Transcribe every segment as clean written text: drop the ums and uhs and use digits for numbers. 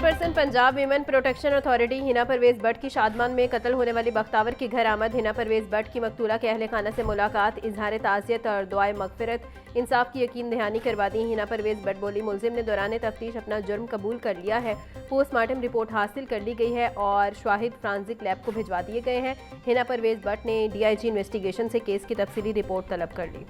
Chairperson Punjab women protection authority Hina Parvez Bhatt की शादमान में कत्ल होने वाली बख्तावर के घर आमद। हिना परवेज भट्ट की मकतूला के अहले खाना से मुलाकात, इजहार ताज़ियत और दुआए मगफिरत, इंसाफ की यकीन दहानी करवा दी। हिना परवेज भट्ट बोली, मुलजिम ने दौरान तफ्तीश अपना जुर्म कबूल कर लिया है। पोस्टमार्टम रिपोर्ट हासिल कर ली गई है और शाहिद फ्रांसिक लैब को भिजवा दिए गए हैं। हिना परवेज भट्ट ने DIG इन्वेस्टिगेशन से केस की तफसीली रिपोर्ट तलब कर ली।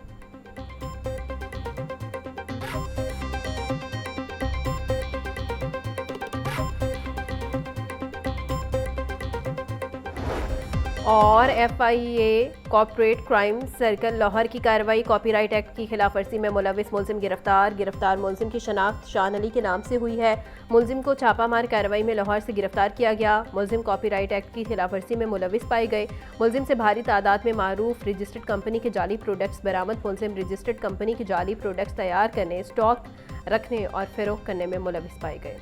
और FIA corporate crime circle Lahore की कार्रवाई, कॉपीराइट एक्ट की खिलाफ वर्जी में मुलविस मुलजिम गिरफ्तार मुलजिम की शनाख्त शान अली के नाम से हुई है। मुलजिम को छापामार कार्रवाई में लाहौर से गिरफ्तार किया गया। मुलजिम कॉपीराइट एक्ट की खिलाफ वर्जी में मुलविस पाए गए। मुलजिम से भारी तादाद में मारूफ रजिस्टर्ड कंपनी के जाली प्रोडक्ट्स बरामद। मुलजिम रजिस्टर्ड कंपनी के जाली प्रोडक्ट्स तैयार करने, स्टॉक रखने और फरोख्त करने में मुलविस पाए गए।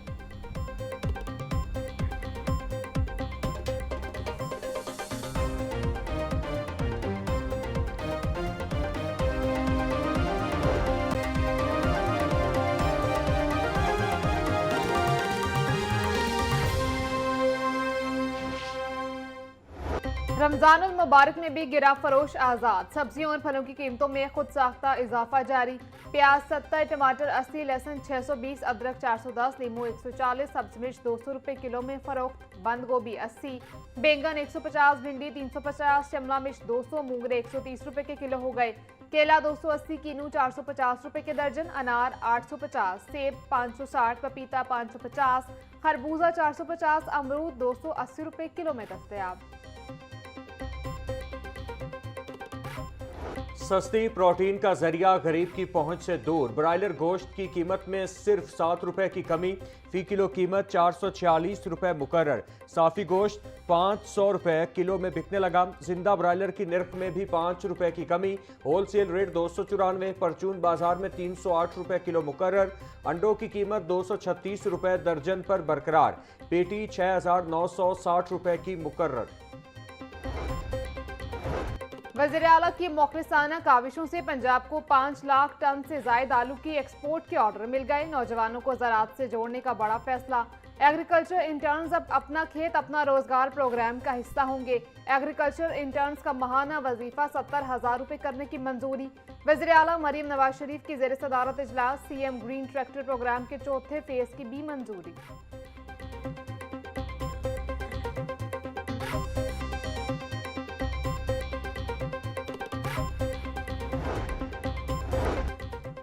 रमजानुल मुबारक में भी गिरा फरोश आज़ाद। सब्जियों और फलों की कीमतों में खुद साख्ता इजाफा जारी। प्याज 70, टमाटर 80, लहसुन 620, अदरक 410, लीमू 140, सब्ज मिर्च 200 रुपए किलो में फरोख्त। बंद गोभी 80, बैंगन 150, भिंडी 350, शिमला मिर्च 200, मूंगरे 130 रुपए के किलो हो गए। केला 280, कीनू 450 रुपए के दर्जन, अनार 850, सेब 560, पपीता 550, खरबूजा 450, अमरूद 280 रुपए किलो में दस्तयाब। सस्ती प्रोटीन का जरिया गरीब की पहुंच से दूर। ब्रायलर गोश्त की कीमत में सिर्फ 7 रुपए की कमी, फी किलो कीमत 446 रुपए मुकर्रर। साफी गोश्त 500 रुपए किलो में बिकने लगा। जिंदा ब्रायलर की नर्ख में भी 5 रुपए की कमी, होलसेल रेट 294, परचून बाजार में 308 रुपए किलो मुकर्रर। अंडों की कीमत 236 रुपए दर्जन पर बरकरार, पेटी 6960 रुपए की मुकर्रर। वज़ीर आला की मुखलिसाना काविशों से पंजाब को 5 लाख टन से जायद आलू की एक्सपोर्ट के ऑर्डर मिल गए। नौजवानों को ज़राअत से जोड़ने का बड़ा फैसला। एग्रीकल्चर इंटर्न्स अब अपना खेत अपना रोजगार प्रोग्राम का हिस्सा होंगे। एग्रीकल्चर इंटर्न्स का माहाना वजीफा 70,000 रुपए करने की मंजूरी। वज़ीर आला मरीम नवाज शरीफ की ज़ेर सदारत इजलास, CM ग्रीन ट्रैक्टर प्रोग्राम के चौथे फेज की भी मंजूरी।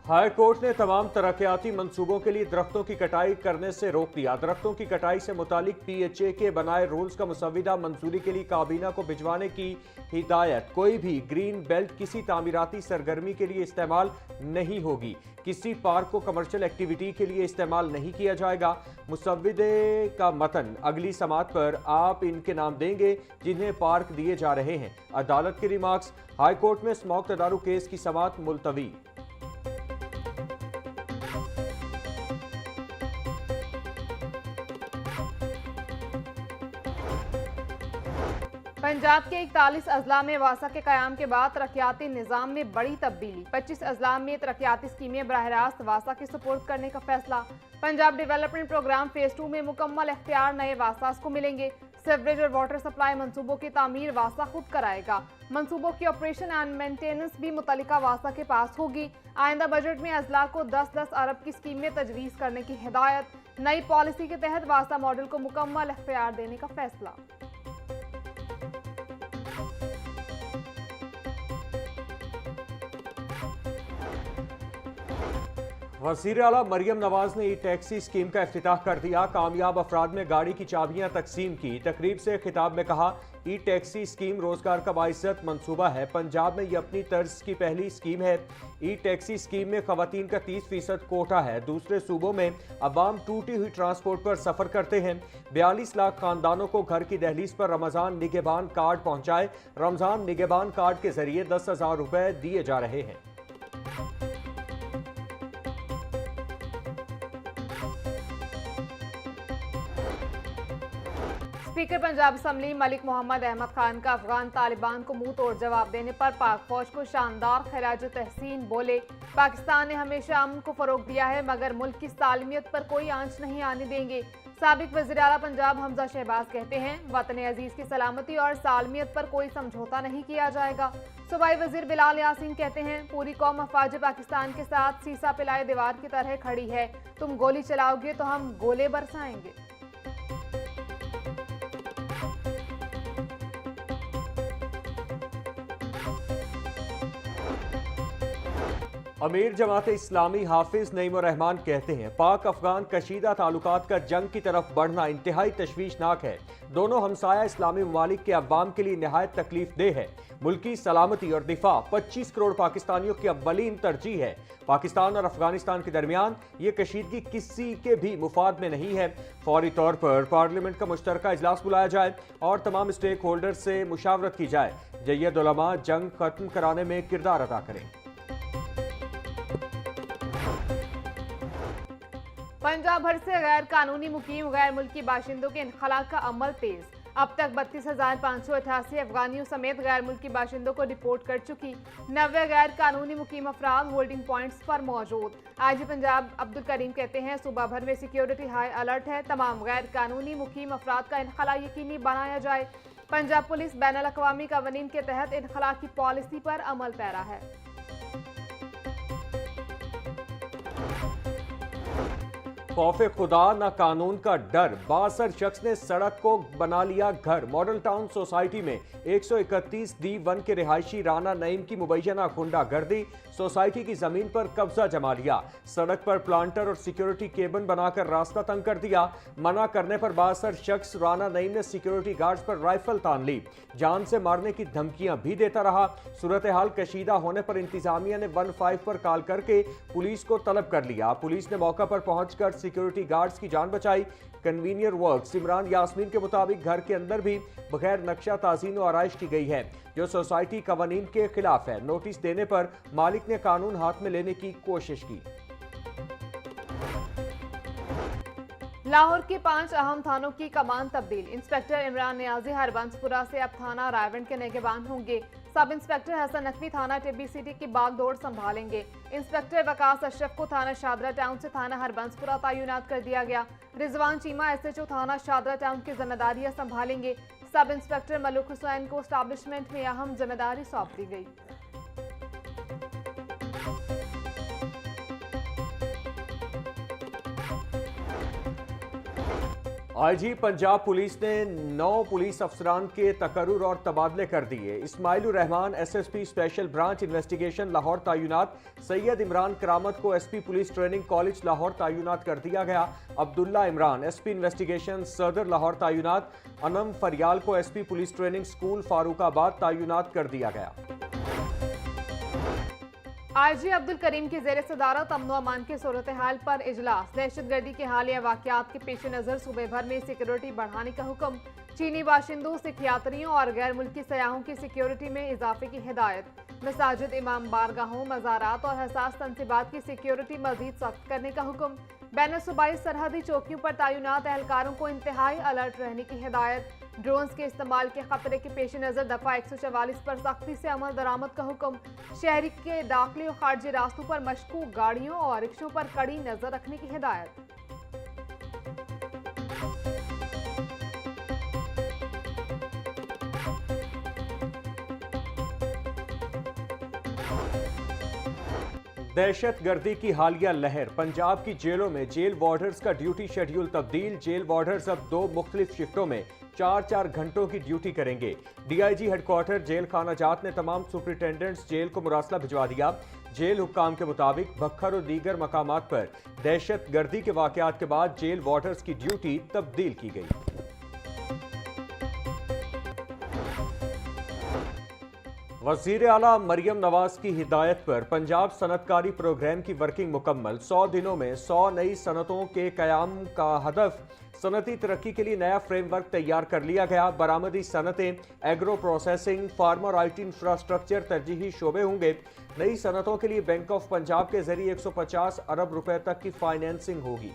हाई कोर्ट ने तमाम तरक्याती मंसूबों के लिए दरख्तों की कटाई करने से रोक दिया। दरख्तों की कटाई से मुतालिक PHA के बनाए रूल्स का मुसविदा मंजूरी के लिए काबीना को भिजवाने की हिदायत। कोई भी ग्रीन बेल्ट किसी तामीराती सरगर्मी के लिए इस्तेमाल नहीं होगी। किसी पार्क को कमर्शियल एक्टिविटी के लिए इस्तेमाल नहीं किया जाएगा। मुसविदे का मतन अगली समात पर आप इनके नाम देंगे जिन्हें पार्क दिए जा रहे हैं। अदालत के रिमार्क्स। हाई कोर्ट में स्मॉक तदारुक केस की समात मुलतवी। पंजाब के 41 अजला में वासा के कयाम के बाद तरक्याती निज़ाम में बड़ी तब्दीली। 25 अजला में तरक्याती स्कीमें बराह रास्त वासा के सुपुर्द करने का फैसला। पंजाब डेवलपमेंट प्रोग्राम फेज 2 में मुकम्मल इख्तियार नए वासास को मिलेंगे। सीवरेज और वाटर सप्लाई मंसूबों की तामीर वासा खुद कराएगा। मंसूबों की ऑपरेशन एंड मेंटेनेंस भी मुतल्लिका वासा के पास होगी। आइंदा बजट में अजला को 10-10 अरब की स्कीमें तजवीज़ करने की हिदायत। नई पॉलिसी के तहत वासा मॉडल को मुकम्मल इख्तियार देने का फैसला। वज़ीर आला मरियम नवाज ने टैक्सी स्कीम का इफ्तिताह कर दिया। कामयाब अफराद में गाड़ी की चाबियां तकसीम की। तकरीब से खिताब में कहा, टैक्सी स्कीम रोजगार का बाइज्जत मंसूबा है। पंजाब में ये अपनी तर्ज की पहली स्कीम है। टैक्सी स्कीम में खवातीन का 30% कोटा है। दूसरे सूबों में अवाम टूटी हुई ट्रांसपोर्ट पर सफर करते हैं। 42 लाख खानदानों को घर की दहलीज पर रमजान निगहबान कार्ड पहुंचाए। रमजान निगहबान कार्ड के जरिए 10,000 रुपए दिए जा रहे हैं। स्पीकर पंजाब असम्बली मलिक मोहम्मद अहमद खान का अफगान तालिबान को मुंह तोड़ जवाब देने पर पाक फौज को शानदार खराज तहसीन। बोले, पाकिस्तान ने हमेशा अमन को फरोग दिया है मगर मुल्क की सालमियत पर कोई आंच नहीं आने देंगे। साबिक वज़ीर आला पंजाब हमजा शहबाज कहते हैं, वतन अजीज की सलामती और सालमियत पर कोई समझौता नहीं किया जाएगा। सूबाई वजीर बिलाल यासीन कहते हैं, पूरी कौम अफवाज पाकिस्तान के साथ सीसा पिलाए दीवार की तरह खड़ी है। तुम गोली चलाओगे तो हम गोले बरसाएंगे। अमीर जमात इस्लामी हाफिज नईम रहमान कहते हैं, पाक अफगान कशीदा ताल्लुकात का जंग की तरफ बढ़ना इंतहाई तशवीशनाक है। दोनों हमसाया इस्लामी ममालिक के अवाम के लिए नहायत तकलीफ देह है। मुल्की सलामती और दिफा 25 करोड़ पाकिस्तानियों की अव्वलीन तरजीह है। पाकिस्तान और अफगानिस्तान के दरमियान ये कशीदगी किसी के भी मुफाद में नहीं है। फौरी तौर पर पार्लियामेंट का मुश्तरका इजलास बुलाया जाए और तमाम स्टेक होल्डर से मुशावरत की जाए। जय्यद उलमा जंग खत्म कराने में किरदार अदा करें। पंजाब भर से गैर कानूनी मुकीम गैर मुल्की बाशिंदों के इनखला का अमल तेज। अब तक 32,588 अफगानियों समेत गैर मुल्की बाशिंदों को रिपोर्ट कर चुकी। 90 गैर कानूनी मुकीम अफराद होल्डिंग पॉइंट्स पर मौजूद। आईजी पंजाब अब्दुल करीम कहते हैं, सूबा भर में सिक्योरिटी हाई अलर्ट है। तमाम गैर कानूनी मुकीम अफराद का इनखला यकीनी बनाया जाए। पंजाब पुलिस बैनुल अक़वामी कवानीन के तहत इनखला की पॉलिसी पर अमल पैरा है। खौफे खुदा न कानून का डर, बासर शख्स ने सड़क को बना लिया घर। मॉडल टाउन सोसाइटी में 131 D1 के रिहायशी राना नईम की मुबैना गुंडागर्दी, सोसाइटी की जमीन पर कब्जा जमा लिया। सड़क पर प्लांटर और सिक्योरिटी केबन बनाकर रास्ता तंग कर दिया। मना करने पर बासर शख्स राना नईम ने सिक्योरिटी गार्ड्स पर राइफल तान ली। जान से मारने की धमकियां भी देता रहा। सूरत हाल कशीदा होने पर इंतजामिया ने 15 पर कॉल करके पुलिस को तलब कर लिया। पुलिस ने मौका पर पहुंचकर सिक्योरिटी गार्ड्स की जान बचाई। कन्वीनियर वर्क्स इमरान यास्मीन के मुताबिक घर के अंदर भी बगैर नक्शा ताज़ीन और आराइश की गई है, जो सोसाइटी कवानीन के खिलाफ है। नोटिस देने पर मालिक ने कानून हाथ में लेने की कोशिश की। लाहौर के 5 अहम थानों की कमान तब्दील। इंस्पेक्टर इमरान नियाजी हरबंसपुरा से अब थाना रायवंड के निगहबान होंगे। सब इंस्पेक्टर हसन नकवी थाना टिब्बी सिटी की बागडोर संभालेंगे। इंस्पेक्टर वकास अशरफ को थाना शादरा टाउन से थाना हरबंसपुरा तैनात कर दिया गया। रिजवान चीमा SHO थाना शादरा टाउन की जिम्मेदारियां संभालेंगे। सब इंस्पेक्टर मलूक हुसैन को एस्टैब्लिशमेंट में अहम जिम्मेदारी सौंप दी गई। आईजी पंजाब पुलिस ने 9 पुलिस अफसरान के तकर्रुर और तबादले कर दिए। Ismailur Rahman SSP special branch investigation Lahore तैनात। सैयद इमरान करामत को SP police training college Lahore तैनात कर दिया गया। अब्दुल्ला इमरान SP इन्वेस्टिगेशन सदर लाहौर तैनात। अनम फरियाल को SP police training school Farooqabad तैनात कर दिया गया। आईजी अब्दुल करीम की ज़ेर सदारत अमन अमान के सूरत हाल पर इजलास। दहशतगर्दी के हालिया वाक़यात के पेश नज़र सूबे भर में सिक्योरिटी बढ़ाने का हुक्म। चीनी बाशिंदों, सिख यात्रियों और गैर मुल्की सयाहों की सिक्योरिटी में इजाफे की हिदायत। मसाजिद, इमाम बारगाहों, मज़ारात और हसास तनसीबात की सिक्योरिटी मजीद सख्त करने का हुक्म। बैन सूबाई सरहदी चौकियों पर तैनात एहलकारों को इंतहाई अलर्ट रहने की हिदायत। ड्रोन्स के इस्तेमाल के खतरे के पेश नज़र दफ़ा 144 पर सख्ती से अमल दरामद का हुक्म। शहरी के दाखिली और खारजी रास्तों पर मशकूक गाड़ियों और रिक्शों पर कड़ी नजर रखने की हिदायत। दहशत गर्दी की हालिया लहर। पंजाब की जेलों में जेल वार्डर्स का ड्यूटी शेड्यूल तब्दील। जेल वार्डर्स अब 2 मुख्तलिफ शिफ्टों में 4-4 घंटों की ड्यूटी करेंगे। DIG हेडक्वार्टर जेल खाना जात ने तमाम सुपरिटेंडेंट्स जेल को मुरासला भिजवा दिया। जेल हुक्काम के मुताबिक भक्खर और दीगर मकामात पर दहशत गर्दी के वाकयात के बाद जेल वार्डर्स की ड्यूटी तब्दील की गई। वज़ीर आला मरियम नवाज की हिदायत पर पंजाब सनतकारी प्रोग्राम की वर्किंग मुकम्मल। 100 दिनों में 100 नई सनतों के क़याम का हदफ। सनती तरक्की के लिए नया फ्रेमवर्क तैयार कर लिया गया। बरामदी सनतें, agro processing, farmer IT infrastructure तरजीही शोबे होंगे। नई सनतों के लिए बैंक ऑफ पंजाब के जरिए 150 अरब रुपए तक की फाइनेंसिंग होगी।